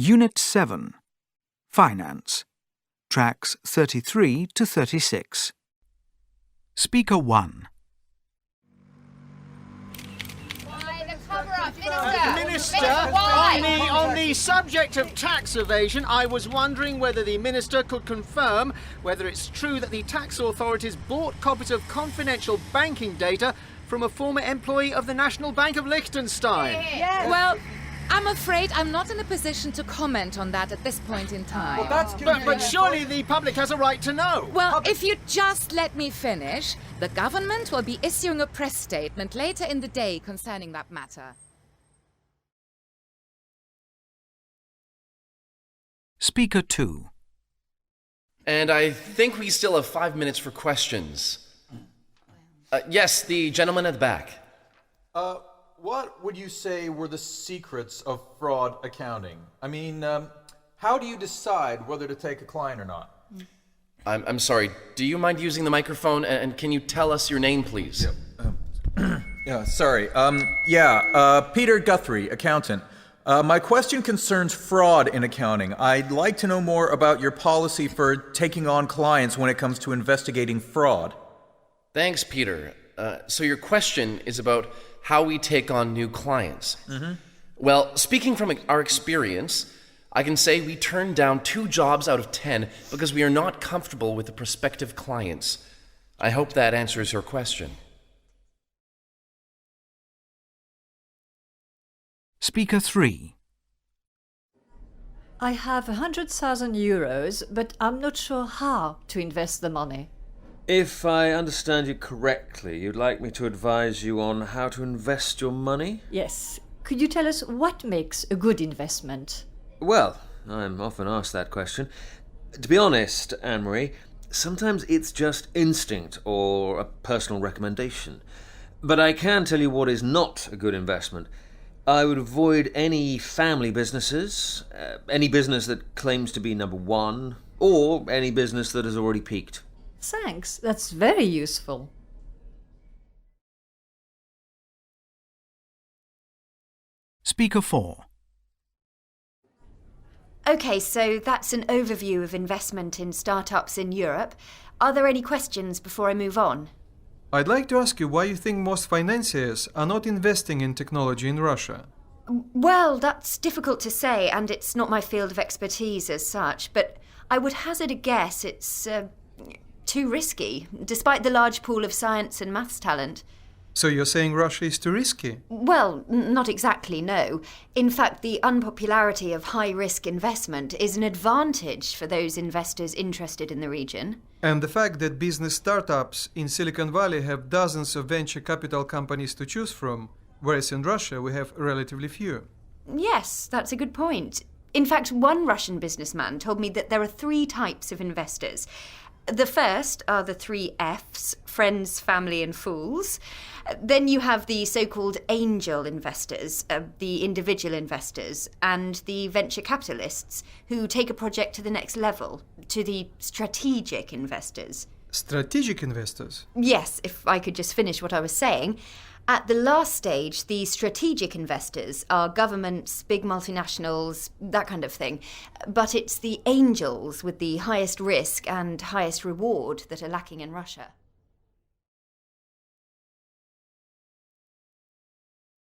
Unit 7. Finance. Tracks 33 to 36. Speaker 1. Minister, on the subject of tax evasion, I was wondering whether the Minister could confirm whether it's true that the tax authorities bought copies of confidential banking data from a former employee of the National Bank of Liechtenstein. Yes. Well, I'm afraid I'm not in a position to comment on that at this point in time. Well, but surely the public has a right to know. Well, if you just let me finish, the government will be issuing a press statement later in the day concerning that matter. Speaker 2. And I think we still have 5 minutes for questions. Yes, the gentleman at the back. What would you say were the secrets of fraud accounting? I mean, how do you decide whether to take a client or not? I'm sorry, do you mind using the microphone, and can you tell us your name, please? Sorry. Peter Guthrie, accountant. My question concerns fraud in accounting. I'd like to know more about your policy for taking on clients when it comes to investigating fraud. Thanks, Peter. So your question is about how we take on new clients. Mm-hmm. Well, speaking from our experience, I can say we turn down 2 jobs out of 10 because we are not comfortable with the prospective clients. I hope that answers your question. Speaker 3. I have 100,000 euros, but I'm not sure how to invest the money. If I understand you correctly, you'd like me to advise you on how to invest your money? Yes. Could you tell us what makes a good investment? Well, I'm often asked that question. To be honest, Anne-Marie, sometimes it's just instinct or a personal recommendation. But I can tell you what is not a good investment. I would avoid any family businesses, any business that claims to be number one, or any business that has already peaked. Thanks, that's very useful. Speaker 4. Okay, so that's an overview of investment in startups in Europe. Are there any questions before I move on? I'd like to ask you why you think most financiers are not investing in technology in Russia. Well, that's difficult to say, and it's not my field of expertise as such, but I would hazard a guess it's too risky, despite the large pool of science and maths talent. So you're saying Russia is too risky? Well, not exactly, no. In fact, the unpopularity of high-risk investment is an advantage for those investors interested in the region. And the fact that business startups in Silicon Valley have dozens of venture capital companies to choose from, whereas in Russia we have relatively few. Yes, that's a good point. In fact, one Russian businessman told me that there are 3 types of investors. The first are the 3 Fs, friends, family and fools. Then you have the so-called angel investors, the individual investors, and the venture capitalists who take a project to the next level, to the strategic investors. Strategic investors? Yes, if I could just finish what I was saying. At the last stage, the strategic investors are governments, big multinationals, that kind of thing. But it's the angels with the highest risk and highest reward that are lacking in Russia.